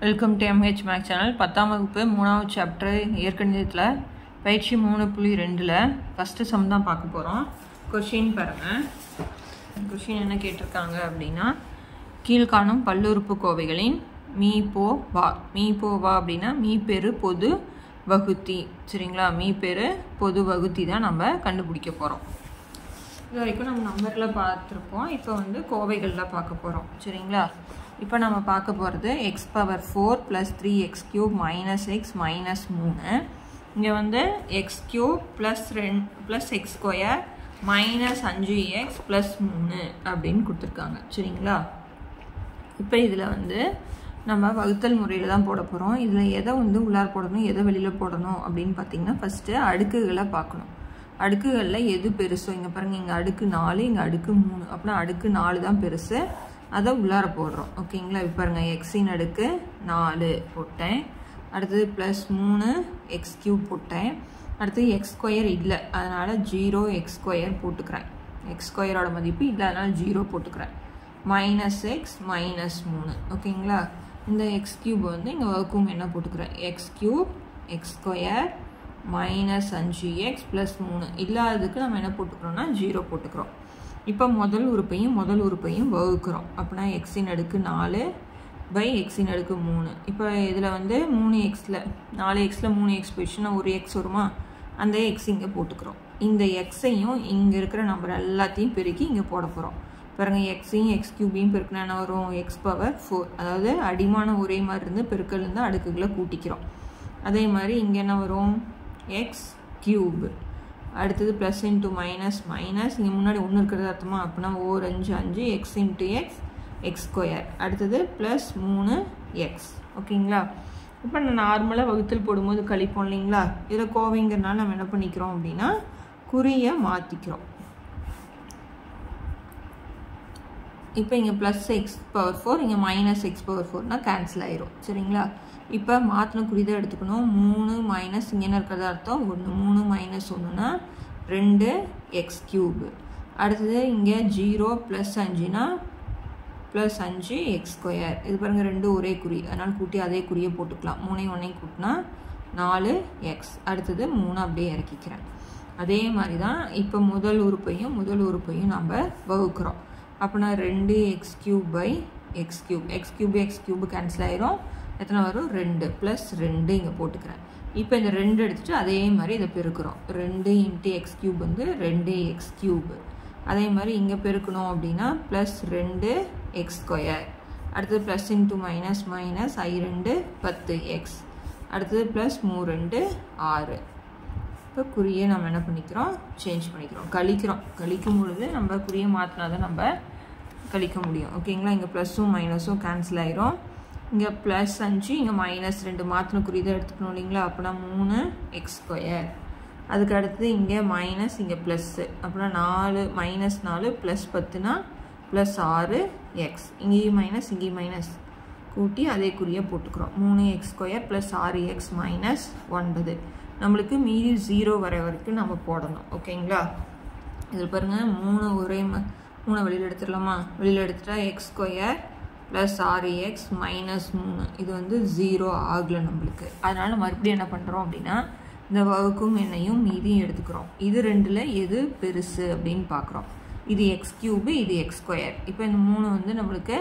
Welcome to MH Max channel. 10ஆம் வகுப்பு 3வது சாப்டர் இயற்கணிதத்தில் பயிற்சி 3.2ல் ஃபஸ்ட்டு சம் தான் பார்க்க போகிறோம். கொஷின் பாருங்கள். கொஷின் என்ன கேட்டிருக்காங்க அப்படின்னா, கீழ்காணும் பல்லுறுப்பு கோவைகளின் மீ போ வா அப்படின்னா மீ பெரு பொது வகுத்தி. சரிங்களா, மீ பெரு பொது வகுத்தி தான் நம்ம கண்டுபிடிக்க போகிறோம். இது வரைக்கும் நம்ம நம்பரில் பார்த்துருப்போம். இப்போ வந்து கோவைகளில் பார்க்க போகிறோம். சரிங்களா, இப்போ நம்ம பார்க்க போகிறது x⁴ + 3x³ - x - 3. இங்கே வந்து x³ + x² - 5x + 3 அப்படின்னு கொடுத்துருக்காங்க. சரிங்களா, இப்போ இதில் வந்து நம்ம வகுத்தல் முறையில் தான் போட போகிறோம். இதில் எதை வந்து உள்ளார் போடணும், எதை வெளியில் போடணும் அப்படின்னு பார்த்தீங்கன்னா, ஃபஸ்ட்டு அடுக்குகளை பார்க்கணும். அடுக்குகளில் எது பெருசோ, இங்கே பாருங்கள், இங்கே அடுக்கு 4, இங்கே அடுக்கு 3, அப்படின்னா அடுக்கு 4 தான் பெருசு, அதை உள்ளார போடுறோம். ஓகேங்களா, இப்போ பாருங்கள், எக்ஸின் அடுக்கு 4 போட்டேன், அடுத்தது +3 x³ போட்டேன், அடுத்தது x² இல்லை, அதனால் 0x² போட்டுக்கிறேன். x²ஓட மதிப்பு இல்லை, அதனால் 0 போட்டுக்கிறேன். -x - 3. ஓகேங்களா, இந்த x³ வந்து இங்கே வகுக்கும் என்ன போட்டுக்கிறேன், x³ x² - 5x + 3 இல்லாததுக்கு நம்ம என்ன போட்டுக்கிறோம்னா 0 போட்டுக்கிறோம். இப்போ முதல் உறுப்பையும் வகுக்கிறோம். அப்படின்னா எக்ஸின் அடுக்கு 4 / எக்ஸின் அடுக்கு 3. இப்போ இதில் வந்து 3xல் 4xல் 3x போயிடுச்சுன்னா ஒரு x வருமா, அந்த எக்ஸ் இங்கே போட்டுக்கிறோம். இந்த எக்ஸையும் இங்கே இருக்கிற நம்பர் எல்லாத்தையும் பெருக்கி இங்கே போட போகிறோம். பாருங்கள், எக்ஸையும் x³ பெருக்கினா என்ன வரும், x⁴. அதாவது அடிமானம் ஒரே மாதிரி இருந்து பெருக்கல் இருந்து அடுக்குகளை கூட்டிக்கிறோம். அதே மாதிரி இங்கே என்ன வரும், x³. அடுத்தது ப்ளஸ் இன்ட்டு மைனஸ், இங்கே முன்னாடி 1 இருக்கிறது அர்த்தமா, அப்படின்னா 4 5 5 x × x x². அடுத்தது +3x. ஓகேங்களா, இப்போ நான் நார்மலாக வகுத்தல் போடும்போது கழிப்போம் இல்லைங்களா, இதில் கோவைங்கிறனால நம்ம என்ன பண்ணிக்கிறோம் அப்படின்னா குறியை மாற்றிக்கிறோம். இப்போ இங்கே +x⁴, இங்கே -x⁴ கேன்சல் ஆயிரும். சரிங்களா, இப்போ மாற்றின குறி தான் எடுத்துக்கணும். 3 - இங்கே என்ன இருக்கிறது அர்த்தம் 1, 3 - 1னா 2x³. அடுத்தது இங்கே 0 + 5னா +5x². இது பாருங்கள், 2 ஒரே குறி, அதனால் கூட்டி அதே குறியை போட்டுக்கலாம். 3 1 கூட்டினா 4x. அடுத்தது 3 அப்படியே இறக்கிக்கிறேன். அதே மாதிரி தான் இப்போ முதல் உறுப்பையும் நம்ம வகுக்கிறோம். அப்படின்னா 2x³ / x³, x³ கேன்சல் ஆயிரும். எத்தனை வரும், 2 + 2 இங்கே போட்டுக்கிறேன். இப்போ இந்த 2 எடுத்துகிட்டு அதே மாதிரி இதை பெருக்கிறோம். 2 × x³ வந்து 2x³. அதே மாதிரி இங்கே பெருக்கணும் அப்படின்னா +2x². அடுத்தது plus into minus, i2 10x. அடுத்தது +3 6. இப்போ குறியை நம்ம என்ன பண்ணிக்கிறோம், சேஞ்ச் பண்ணிக்கிறோம், கழிக்கும் பொழுது நம்ம குறியை மாற்றினா தான் நம்ம கழிக்க முடியும். ஓகேங்களா, இங்கே ப்ளஸ்ஸும் மைனஸும் கேன்சல் ஆயிரும். இங்கே +5, இங்கே -2 மாற்றின குறி தான் எடுத்துக்கணும் இல்லைங்களா, அப்படின்னா 3x². அதுக்கு அடுத்தது இங்கே மைனஸ், இங்கே ப்ளஸ்ஸு, அப்படின்னா 4 +10னா +6x. இங்கேயும் மைனஸ் கூட்டி அதே குறியை போட்டுக்கிறோம். 3x² + 6x - 9. நம்மளுக்கு மீதி 0 வர வரைக்கும் நம்ம போடணும். ஓகேங்களா, இதில் பாருங்கள், 3 வெளியில் எடுத்துடலாமா, வெளியில் எடுத்துட்டா x² + 6x - 3 இது வந்து 0 ஆகலை நம்மளுக்கு. அதனால் மறுபடியும் என்ன பண்ணுறோம் அப்படின்னா, இந்த வகுக்கும் எண்ணையும் மீதியும் எடுத்துக்கிறோம். இது ரெண்டில் எது பெருசு அப்படின்னு பார்க்குறோம். இது x³, இது x². இப்போ இந்த 3 வந்து நம்மளுக்கு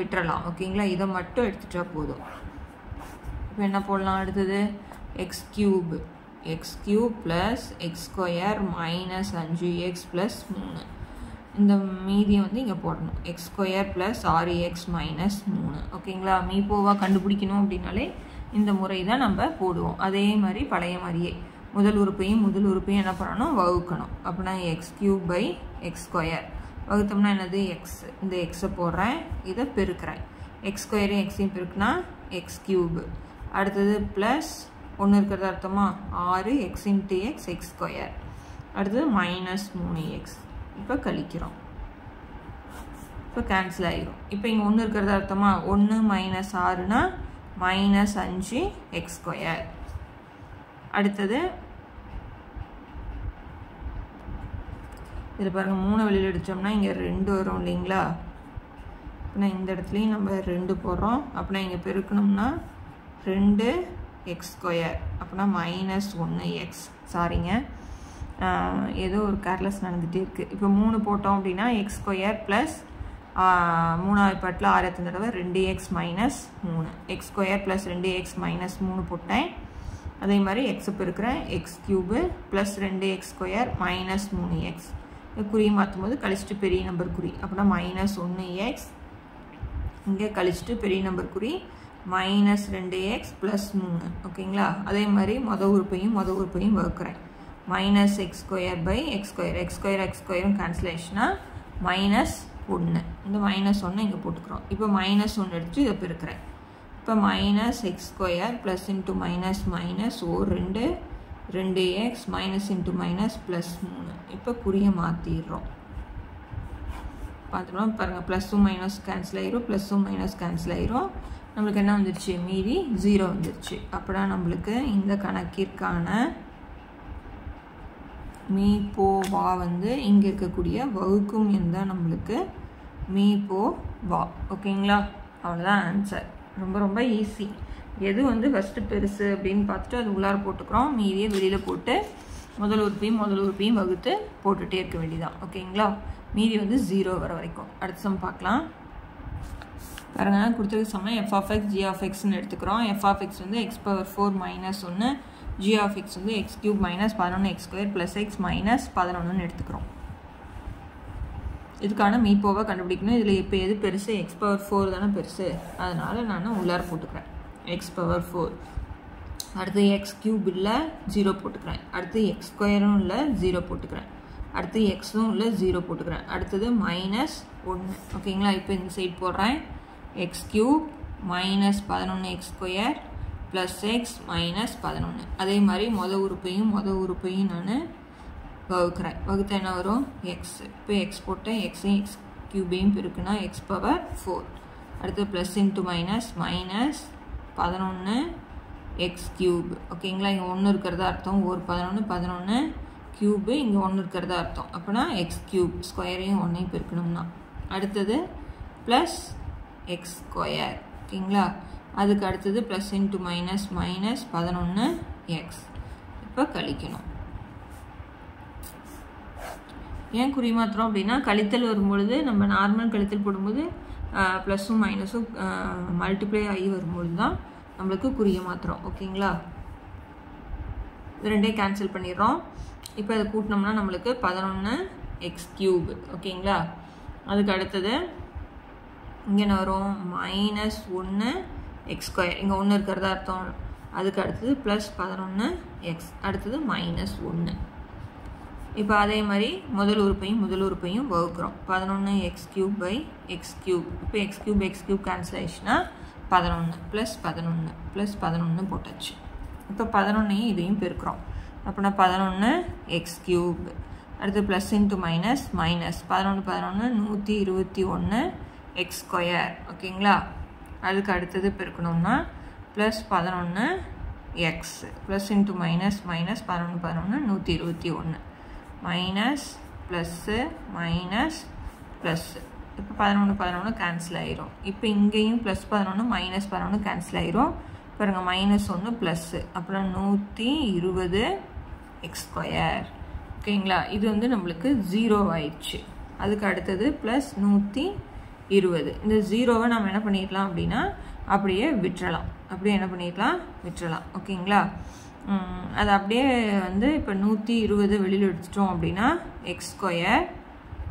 விட்டுறலாம். ஓகேங்களா, இதை மட்டும் எடுத்துட்டா போதும். இப்போ என்ன போடலாம், அடுத்தது x³ + x² - 5x + 3. இந்த மீதியை வந்து இங்கே போடணும், x² + 6x - 3. ஓகேங்களா, மீப்போவா கண்டுபிடிக்கணும் அப்படின்னாலே இந்த முறை தான் நம்ம போடுவோம். அதே மாதிரி பழைய மாதிரியே முதல் உறுப்பையும் என்ன பண்ணணும், வகுக்கணும். அப்படின்னா x³ / x². வகுத்தோம்னா என்னது, x. இந்த எக்ஸை போடுறேன், இதை பெருக்கிறேன். x² xையும் பெருக்குனா x³. அடுத்தது ப்ளஸ் 1 இருக்கிறது அர்த்தமா 6x × x x². அடுத்தது -3x. இப்போ கழிக்கிறோம், இப்போ கேன்சல் ஆகிரும். இப்போ இங்கே 1 இருக்கிறது அர்த்தமா 1 - 6னா -5x². அடுத்தது இதில் பாருங்கள், 3 வெளியில் அடித்தோம்னா இங்கே 2 வரும் இல்லைங்களா. அப்படின்னா இந்த இடத்துலையும் நம்ம 2 போடுறோம். அப்படின்னா இங்கே பெருக்கணும்னா 2x². அப்படின்னா -1x. சாரிங்க, ஏதோ ஒரு கேர்லெஸ் நடந்துகிட்டே இருக்குது. இப்போ 3 போட்டோம் அப்படின்னா x² ப்ளஸ் 3வது பாட்டில் 6 தடவை 2x minus 3. x² plus 2x minus 3 போட்டேன். அதே மாதிரி எக்ஸை பெருக்கிறேன். x³ plus 2x² minus 3x. குறி மாற்றும் போது கழிச்சிட்டு பெரிய நம்பர் குறி. அப்படின்னா -1x. இங்கே கழிச்சிட்டு பெரிய நம்பர் குறி -2x ப்ளஸ் 3. ஓகேங்களா? அதே மாதிரி மொதல் உறுப்பையும் வகுக்கிறேன். -x²/x². x² கேன்சலேஷனா -1. இந்த -1 இங்கே போட்டுக்கிறோம். இப்போ -1 எடுத்து இதை பெருக்கிறேன். இப்போ -x² plus into minus minus 2x minus into minus plus 3. இப்போ குறியை மாற்றிடுறோம். பார்த்தோம்னா பாருங்கள், ப்ளஸ்ஸும் மைனஸ் கேன்சல் ஆயிரும், ப்ளஸ்ஸும் மைனஸ் கேன்சல் ஆயிரும். நம்மளுக்கு என்ன வந்துருச்சு? மீதி 0 வந்துருச்சு. அப்படின்னா நம்மளுக்கு இந்த கணக்கிற்கான மீ/வா வந்து இங்கே இருக்கக்கூடிய வகுக்கும் எண் தான் நம்மளுக்கு மீ/வா. ஓகேங்களா? அவ்வளோதான் ஆன்சர். ரொம்ப ரொம்ப ஈஸி. எது வந்து ஃபஸ்ட்டு பெருசு அப்படின்னு பார்த்துட்டு அது உள்ளார போட்டுக்கிறோம். மீதியை வெளியில் போட்டு முதல் உறுப்பையும் வகுத்து போட்டுகிட்டே இருக்க வேண்டியதான். ஓகேங்களா? மீதி வந்து 0 வர வரைக்கும். அடுத்த சம் பார்க்கலாம். பாருங்க, கொடுத்துருக்க சமயம் f(x) g(x)ன்னு எடுத்துக்கிறோம். f(x) வந்து x⁴ மைனஸ் 1, g(x) வந்து x³ minus 11x² plus x minus 11ன்னு எடுத்துக்கிறோம். இதுக்கான மீ/வா கண்டுபிடிக்கணும். இதில் இப்போ எது பெருசு? x⁴ தானே பெருசு. அதனால் நான் உள்ளார போட்டுக்கிறேன் x⁴. அடுத்து x³ இல்லை 0 போட்டுக்கிறேன். அடுத்து x²ம் இல்லை 0 போட்டுக்கிறேன். அடுத்து எக்ஸும் இல்லை 0 போட்டுக்கிறேன். அடுத்தது -1. ஓகேங்களா? இப்போ இந்த சைடு போடுறேன். x³ minus 11x² plus x minus 11. அதே மாதிரி மொதல் உறுப்பையும் நான் வகுக்கிறேன். வகுத்த என்ன வரும்? x. இப்போ x போட்டேன். எக்ஸையும் x³ பெருக்குன்னா x⁴. அடுத்து plus into minus minus 11x³. ஓகேங்களா? இங்கே 1 இருக்கிறதா அர்த்தம். ஒரு 11 கியூபு இங்கே 1 இருக்கிறதா அர்த்தம். அப்படின்னா x³ ஸ்கொயரையும் 1ஐயும் பெருக்கணும்னா அடுத்தது ப்ளஸ் x². ஓகேங்களா? அதுக்கு அடுத்தது plus into minus minus 11x. இப்போ கழிக்கணும். ஏன் குறி மாத்திரம் அப்படின்னா கழித்தல் வரும்பொழுது நம்ம நார்மல் கழித்தல் போடும்போது ப்ளஸ்ஸும் மைனஸும் மல்டிப்ளை ஆகி வரும்பொழுது தான் நம்மளுக்கு குறிய மாத்திரம். ஓகேங்களா? இது ரெண்டையும் கேன்சல் பண்ணிடுறோம். இப்போ அதை கூட்டினோம்னா நம்மளுக்கு 11x³. ஓகேங்களா? அதுக்கு அடுத்தது இங்கே என்ன வரும்? -1x². இங்கே 1 இருக்கிறதா அர்த்தம். அதுக்கு அடுத்தது ப்ளஸ் 11x. அடுத்தது -1. இப்போ அதே மாதிரி முதல் உறுப்பையும் வகுக்கிறோம். 11x³ இப்போ x³ கேன்சல் ஆயிடுச்சுன்னா 11 ப்ளஸ் 11 போட்டாச்சு. இப்போ 11ஐயும் இதையும் பெருக்கிறோம். அப்படின்னா 11x³. அடுத்து plus into minus minus 11 121x². ஓகேங்களா? அதுக்கு அடுத்தது பெருக்கணும்னா plus 11x plus into minus minus 11 121 minus plus minus plus. இப்போ 11 கேன்சல் ஆயிரும். இப்போ இங்கேயும் ப்ளஸ் 11 மைனஸ் 11 கேன்சல் ஆயிரும். பாருங்கள், -1 ப்ளஸ்ஸு அப்புறம் 120x². ஓகேங்களா? இது வந்து நம்மளுக்கு 0 ஆயிடுச்சு. அதுக்கு அடுத்தது ப்ளஸ் 120. இந்த 0வை நம்ம என்ன பண்ணிடலாம் அப்படின்னா அப்படியே விட்டுறலாம். விட்டுறலாம். ஓகேங்களா? அது அப்படியே வந்து இப்போ 120 வெளியில் எடுத்துட்டோம் அப்படின்னா x²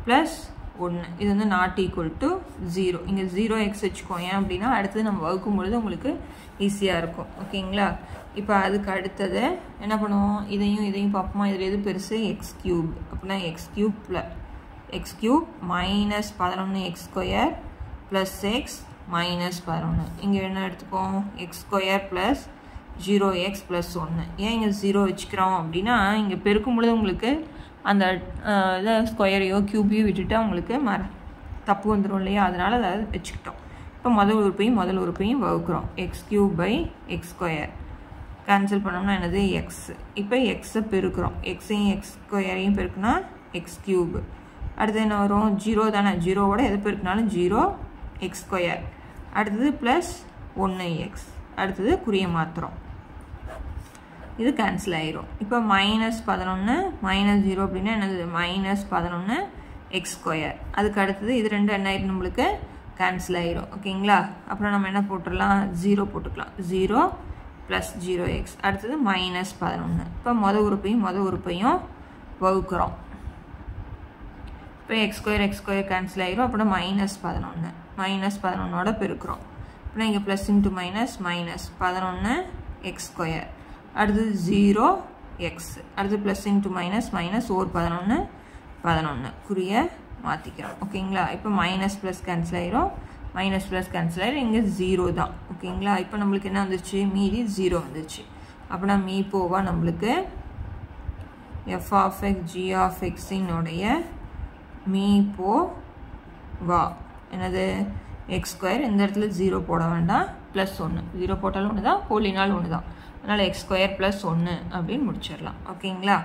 ப்ளஸ் 1. இது வந்து நாட் ஈக்குவல் டு 0. இங்கே 0x வச்சுக்கோங்க அப்படின்னா அடுத்தது நம்ம வகுக்கும் பொழுது உங்களுக்கு ஈஸியாக இருக்கும். ஓகேங்களா? இப்போ அதுக்கு அடுத்தது என்ன பண்ணுவோம்? இதையும் பார்ப்போமா? இதில் எது பெருசு? x³. அப்படின்னா x³ minus 11x² plus x minus 11. இங்கே என்ன எடுத்துக்கோம்? x² plus 0x plus 1. ஏன் இங்கே 0 வச்சுக்கிறோம் அப்படின்னா இங்கே பெருக்கும் பொழுது உங்களுக்கு அந்த இதை ஸ்கொயரையோ க்யூபையோ விட்டுட்டு உங்களுக்கு தப்பு வந்துடும் இல்லையா? அதனால் அதை வச்சுக்கிட்டோம். இப்போ முதல் உறுப்பையும் வகுக்கிறோம். x³/x² கேன்சல் பண்ணோம்னா என்னது? x. இப்போ எக்ஸை பெருக்கிறோம். எக்ஸையும் x²ஐயும் பெருக்குனா x³. அடுத்து என்ன வரும்? 0 தானே. 0வோட எதை பெருக்கினாலும் 0 எக்ஸ் ஸ்கொயர், அடுத்தது ப்ளஸ் 1x, அடுத்தது குறிய மாற்றுறோம், இது கேன்சல் ஆயிரும். இப்போ -11 -0 அப்படின்னா என்னது -11 எக்ஸ் ஸ்கொயர். அதுக்கு அடுத்தது இது ரெண்டு என்ன ஆயிரும் நம்மளுக்கு கேன்சல் ஆயிரும். ஓகேங்களா? அப்புறம் நம்ம என்ன போட்டுடலாம் 0 போட்டுக்கலாம், 0 + 0x, அடுத்தது -11. இப்போ மொதல் உறுப்பையும் வகுக்கிறோம். இப்போ எக்ஸ் ஸ்கொயர் கேன்சல் ஆயிரும். அப்புறம் -11 பெருக்கிறோம். அப்புறம் இங்கே ப்ளஸ் இன்ட்டு -11 எக்ஸ் ஸ்கொயர், அடுத்தது 0x, அடுத்து ப்ளஸ் இன்ட்டு -11 குறிய மாற்றிக்கிறோம். ஓகேங்களா? இப்போ மைனஸ் ப்ளஸ் கேன்சல் ஆயிரும், இங்கே 0 தான். ஓகேங்களா? இப்போ நம்மளுக்கு என்ன வந்துச்சு மீதி 0 வந்துச்சு. அப்படின்னா மீப்போவா நம்மளுக்கு f(x) g(x)னுடைய மீப்போவா என்னது எக்ஸ் ஸ்கொயர். இந்த இடத்துல 0 போட வேண்டாம், +1, 0 போட்டாலும் ஒன்று தான், போலினாலும் ஒன்று தான். அதனால் எக்ஸ் ஸ்கொயர் +1 அப்படின்னு முடிச்சிடலாம். ஓகேங்களா?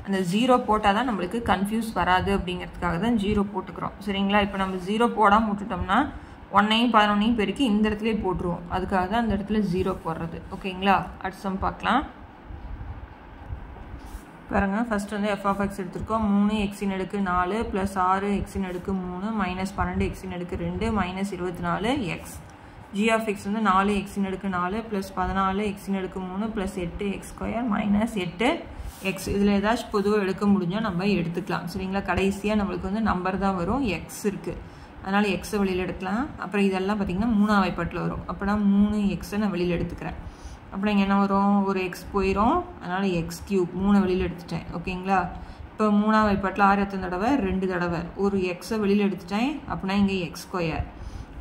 அந்த 0 போட்டால் தான் நம்மளுக்கு கன்ஃபியூஸ் வராது அப்படிங்கிறதுக்காக தான் 0 போட்டுக்கிறோம். சரிங்களா? இப்போ நம்ம 0 போடாமல் விட்டுட்டோம்னா 1ஐயும் 11ஐயும் பெருக்கி இந்த இடத்துலேயே போட்டுருவோம். அதுக்காக தான் அந்த இடத்துல 0 போடுறது. ஓகேங்களா? அடுத்த சம் பார்க்கலாம். பாருங்க, ஃபர்ஸ்ட் வந்து f(x) எடுத்திருக்கோம். 3x⁴ + 6x⁻3 -12x⁻2 -24x. g(x) வந்து 4x⁴ + 14x⁻3 + 8x² -8x. இதில் ஏதாச்சும் பொதுவாக எடுக்க முடிஞ்சால் நம்ம எடுத்துக்கலாம். சரிங்களா? கடைசியாக நம்மளுக்கு வந்து நம்பர் தான் வரும், எக்ஸ் இருக்குது, அதனால் எக்ஸை வெளியில் எடுக்கலாம். அப்புறம் இதெல்லாம் பார்த்திங்கன்னா 3ஆம் வாய்ப்பாட்டில் வரும். அப்போனா 3x நான் வெளியில் எடுத்துக்கிறேன். அப்புறம் இங்கே என்ன வரும், ஒரு எக்ஸ் போயிடும், அதனால் x³ 3 வெளியில் எடுத்துட்டேன். ஓகேங்களா? இப்போ 3ஆம் வாய்ப்பாட்டில் 6 எத்தனை தடவை 2 தடவை, ஒரு எக்ஸை வெளியில் எடுத்துட்டேன். அப்படின்னா இங்கே x²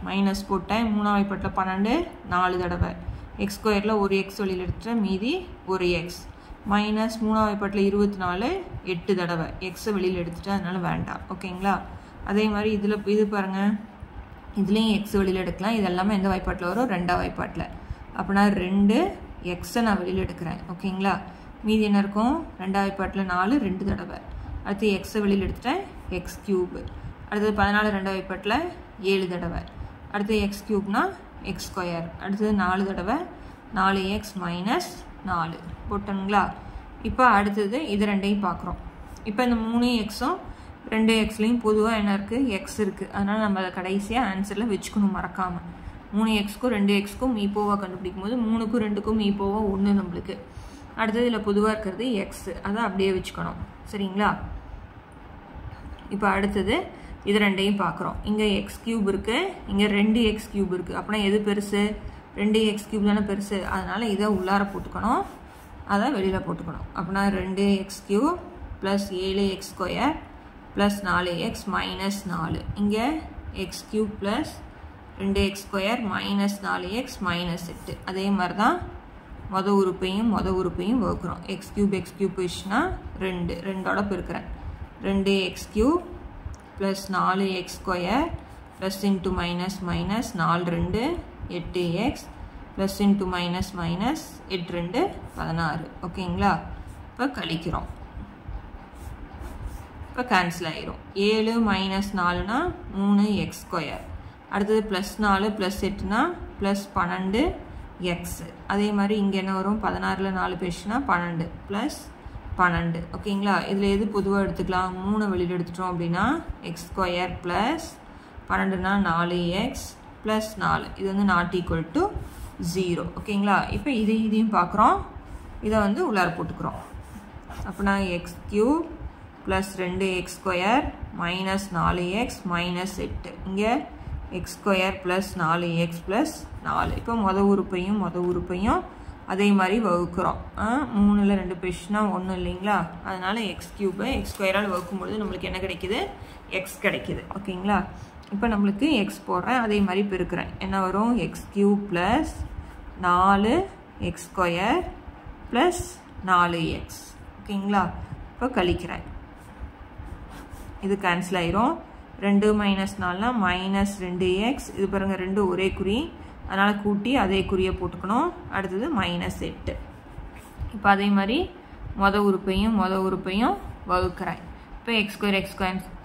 மைனஸ் போட்டேன், 3ஆம் வாய்ப்பாட்டில் 12 4 தடவை, x² ஒரு எக்ஸ் வெளியில் எடுத்துட்டேன், மீதி ஒரு எக்ஸ், மைனஸ் 3ஆம் வாய்ப்பாட்டில் 24 8 தடவை, எக்ஸை வெளியில் எடுத்துட்டேன், அதனால் வேண்டாம். ஓகேங்களா? அதே மாதிரி இதில் இது பாருங்கள், இதுலேயும் எக்ஸ் வெளியில் எடுக்கலாம். இது எல்லாமே எந்த வாய்ப்பாட்டில் வரும் 2ஆம் வாய்ப்பாட்டில். அப்படின்னா 2x நான் வெளியில் எடுக்கிறேன். ஓகேங்களா? மீதி என்ன இருக்கும் 2ஆம் வாய்ப்பாட்டில் 4 2 தடவை, அடுத்து எக்ஸை வெளியில் எடுத்துட்டேன், x³, அடுத்தது 14 2ஆம் வாய்ப்பாட்டில் 7 தடவை, அடுத்து x³ x², அடுத்தது 4 தடவை 4x - 4 போட்டோங்களா? இப்போ அடுத்தது இது ரெண்டையும் பார்க்குறோம். இப்போ இந்த 3xம் 2xலையும் பொதுவாக என்ன இருக்குது எக்ஸ் இருக்குது. அதனால் நம்ம அதை கடைசியாக ஆன்சரில் வச்சுக்கணும் மறக்காமல். 3xக்கும் 2xக்கும் மீப்போவாக கண்டுபிடிக்கும் போது 3க்கும் 2க்கும் மீப்போவா 1 நம்மளுக்கு. அடுத்தது இதில் பொதுவாக இருக்கிறது எக்ஸ், அதை அப்படியே வச்சுக்கணும். சரிங்களா? இப்போ அடுத்தது இது ரெண்டையும் பார்க்குறோம். இங்கே x³ இருக்குது, இங்கே 2x³ இருக்குது. அப்படின்னா எது பெருசு 2x³ தானே பெருசு, அதனால் இதை உள்ளார போட்டுக்கணும், அதை வெளியில் போட்டுக்கணும். அப்படின்னா 2x³ + 7x² + 4x -4, இங்கே x³ + 2x² -4x -8. அதே மாதிரி தான் மொதல் உறுப்பையும் வகுக்கிறோம். x³ போயிடுச்சுன்னா 2 2ஓட பெருக்கிறேன், 2x³ + 4x² plus into minus 4 2 8x plus into minus 8 2 16. ஓகேங்களா? இப்போ கழிக்கிறோம், இப்போ கேன்சல் ஆயிரும். 7 மைனஸ் 4னா 3x², அடுத்தது ப்ளஸ் 4 ப்ளஸ் 8னா ப்ளஸ் 12x. அதே மாதிரி இங்கே என்ன வரும், 16ல் 4 பேசுனா 12 ப்ளஸ் 12. ஓகேங்களா? இதில் எது பொதுவாக எடுத்துக்கலாம், 3 வெளியில் எடுத்துட்டோம் அப்படின்னா x² ப்ளஸ் 12னா 4x ப்ளஸ் 4. இது வந்து நாட் ஈக்குவல் டு 0. ஓகேங்களா? இப்போ இதையும் பார்க்குறோம், இதை வந்து உள்ளார போட்டுக்கிறோம். அப்படின்னா x³ plus 2x² minus 4x minus 8. இங்கே x² ப்ளஸ் 4x ப்ளஸ் 4. இப்போ மொதல் உறுப்பையும் அதே மாதிரி வகுக்கிறோம். 3ல் 2 பேசுனா 1 இல்லைங்களா? அதனால் x³ x² வகுக்கும்பொழுது நம்மளுக்கு என்ன கிடைக்குது, x கிடைக்குது. ஓகேங்களா? இப்போ நம்மளுக்கு x போடுறேன், அதே மாதிரி பெருக்கிறேன். என்ன வரும், x³ plus 4x² plus 4x. ஓகேங்களா? இப்போ கழிக்கிறேன், இது கேன்சல் ஆயிரும். 2 மைனஸ் 4னா மைனஸ் 2x. இது பாருங்கள், 2 ஒரே குறி, அதனால் கூட்டி அதே குறியை போட்டுக்கணும். அடுத்தது மைனஸ் 8. இப்போ அதே மாதிரி மொதல் உறுப்பையும் வகுக்கிறேன். இப்போ x²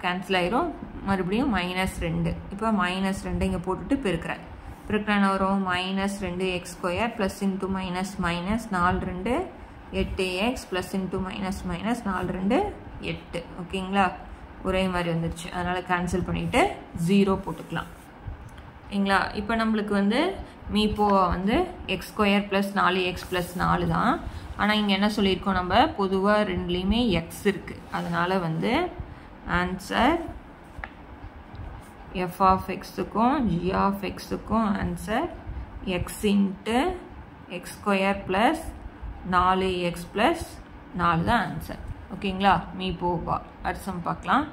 கேன்சல் ஆயிரும். மறுபடியும் -2. இப்போ -2 இங்கே போட்டுட்டு பெருக்கிறேன். பெருக்கினா என்ன வரும்? -2x² plus into minus minus 4 2 8x plus into minus minus 4 2 8. ஓகேங்களா? ஒரே மாதிரி வந்துருச்சு. அதனால் கேன்சல் பண்ணிவிட்டு 0 போட்டுக்கலாம். ஓகேங்களா? இப்போ நம்மளுக்கு வந்து மீப்போவா வந்து x² ப்ளஸ் 4x ப்ளஸ் 4 தான். ஆனால் இங்கே என்ன சொல்லியிருக்கோம், நம்ம பொதுவாக ரெண்டுலேயுமே எக்ஸ் இருக்குது. அதனால் வந்து ஆன்சர் f(x)க்கும் g(x)க்கும் answer x into x² plus 4x plus 4 தான் ஆன்சர். ஓகேங்களா? மீப்போவா. அடுத்த சம் பார்க்கலாம்.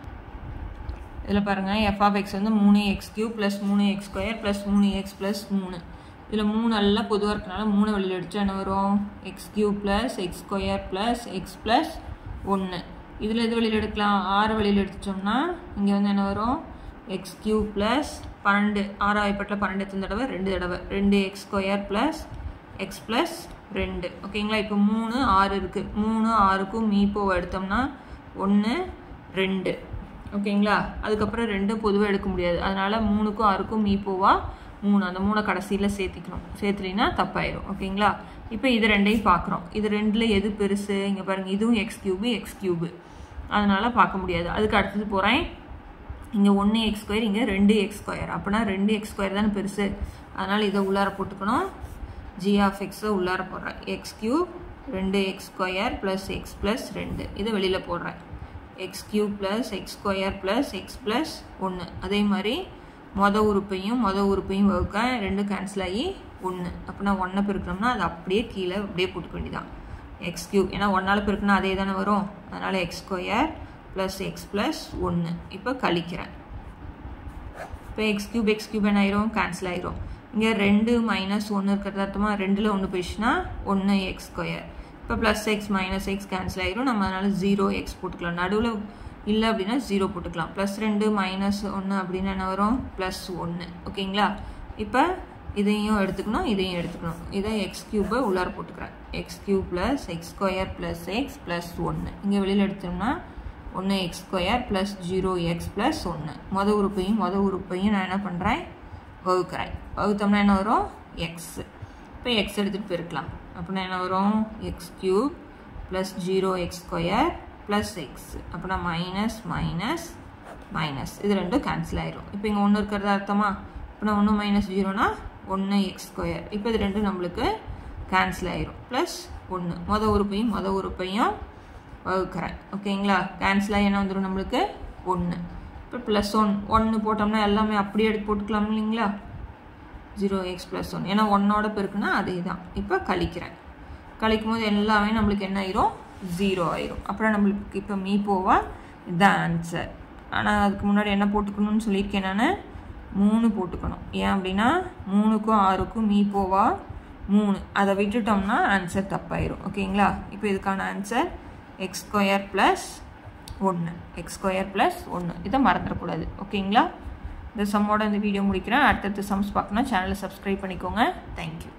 இதில் பாருங்கள், f(x) வந்து 3x³ plus 3x² plus 3x plus 3. இதில் 3 எல்லாம் பொதுவாக இருக்கனால 3 வெளியில் எடுத்தா என்ன வரும்? x³ plus x² plus x plus 1. இதில் எது வெளியில் எடுக்கலாம்? 6 வெளியில் எடுத்துட்டோம்னா இங்கே வந்து என்ன வரும்? x³ plus 12. 6 ஆயிப்பட்டில் 12 எத்தனை தடவை? 2 தடவை. 2x² plus x plus 2. ஓகேங்களா? இப்போ 3 6 இருக்குது. 3 6க்கும் மீப்போவை எடுத்தோம்னா 1 2. ஓகேங்களா? அதுக்கப்புறம் 2 பொதுவாக எடுக்க முடியாது. அதனால் 3க்கும் 6க்கும் மீப்போவா 3. அந்த 3 கடைசியில் சேர்த்திக்கணும். சேர்த்துலினா தப்பாயிரும். ஓகேங்களா? இப்போ இது ரெண்டையும் பார்க்குறோம். இது ரெண்டில் எது பெருசு? இங்கே பாருங்கள், இதுவும் x³ அதனால் பார்க்க முடியாது. அதுக்கு அடுத்தது போகிறேன். இங்கே 1x², இங்கே 2x². அப்படின்னா 2x² தானே பெருசு. அதனால் இதை உள்ளார போட்டுக்கணும். g(x) உள்ளார போடுறேன். x³ 2x² plus x plus 2. இதை வெளியில் போடுறேன். x³ plus x² plus x plus 1. அதே மாதிரி மொதல் உறுப்பையும் வகுக்க 2 கேன்சல் ஆகி 1. அப்படின்னா 1 பெருக்கணும்னா அது அப்படியே கீழே அப்படியே போட்டுக்க வேண்டியதான். x³ ஏன்னா 1ஆல் பெருக்குனா அதே தானே வரும். அதனால் x² ப்ளஸ் x ப்ளஸ் 1. இப்போ கழிக்கிறேன். இப்போ x³ என்ன ஆயிரும்? கேன்சல் ஆயிரும். இங்கே 2 மைனஸ் 1 இருக்கிறது அர்த்தமா 2ல் 1 போயிடுச்சுன்னா 1x². இப்போ plus X minus X cancel ஆயிரும். நம்ம அதனால் 0x போட்டுக்கலாம். நடுவில் இல்லை அப்படின்னா 0 போட்டுக்கலாம். ப்ளஸ் 2 மைனஸ் 1 அப்படின்னா என்ன வரும்? ப்ளஸ் 1. ஓகேங்களா? இப்போ இதையும் எடுத்துக்கணும், இதையும் எடுத்துக்கணும். இதை x³ உள்ளார போட்டுக்கிறேன். x³ plus x² plus X plus 1. இங்கே வெளியில் எடுத்தோம்னா 1x² ப்ளஸ் 0x ப்ளஸ் 1. மொதல் உறுப்பையும் நான் என்ன பண்ணுறேன்? வகுக்கிறேன். வகுத்தோம்னா என்ன வரும்? எக்ஸ். இப்போ எக்ஸ் எடுத்துகிட்டு போயிருக்கலாம். அப்படின்னா என்ன வரும்? x³ plus 0x² plus X. அப்படின்னா மைனஸ் மைனஸ் மைனஸ். இது ரெண்டும் கேன்சல் ஆயிரும். இப்போ இங்கே 1 இருக்கிறது அர்த்தமா? அப்படின்னா 1 மைனஸ் 0னா 1x². இப்போ இது ரெண்டும் நம்மளுக்கு கேன்சல் ஆயிரும். ப்ளஸ் 1. மொதல் உறுப்பையும் வகுக்கிறேன். ஓகேங்களா? கேன்சல் ஆகி என்ன வந்துடும் நம்மளுக்கு? 1. இப்போ ப்ளஸ் 1 போட்டோம்னா எல்லாமே அப்படியே எடுத்து போட்டுக்கலாம் இல்லைங்களா? 0x plus 1. ஏன்னா 1ஓட பெருக்குன்னா அதே தான். இப்போ கழிக்கிறேன். கழிக்கும் போது எல்லாமே நம்மளுக்கு என்ன ஆயிரும்? 0 ஆயிரும். அப்புறம் நம்மளுக்கு இப்போ மீப்போவா இதுதான் ஆன்சர். ஆனால் அதுக்கு முன்னாடி என்ன போட்டுக்கணும்னு சொல்லியிருக்கேன் நான்? 3 போட்டுக்கணும். ஏன் அப்படின்னா 3க்கும் 6க்கும் மீப்போவா 3. அதை விட்டுட்டோம்னா ஆன்சர் தப்பாயிரும். ஓகேங்களா? இப்போ இதுக்கான answer x² plus 1. x² plus 1. இதை மறந்துடக்கூடாது. ஓகேங்களா? இந்த சம்மோட இந்த வீடியோ முடிக்கிறேன். அடுத்தடுத்த சம்ஸ் பார்க்கணும். சேனலை சப்ஸ்கிரைப் பண்ணிக்கோங்க. தேங்க்யூ.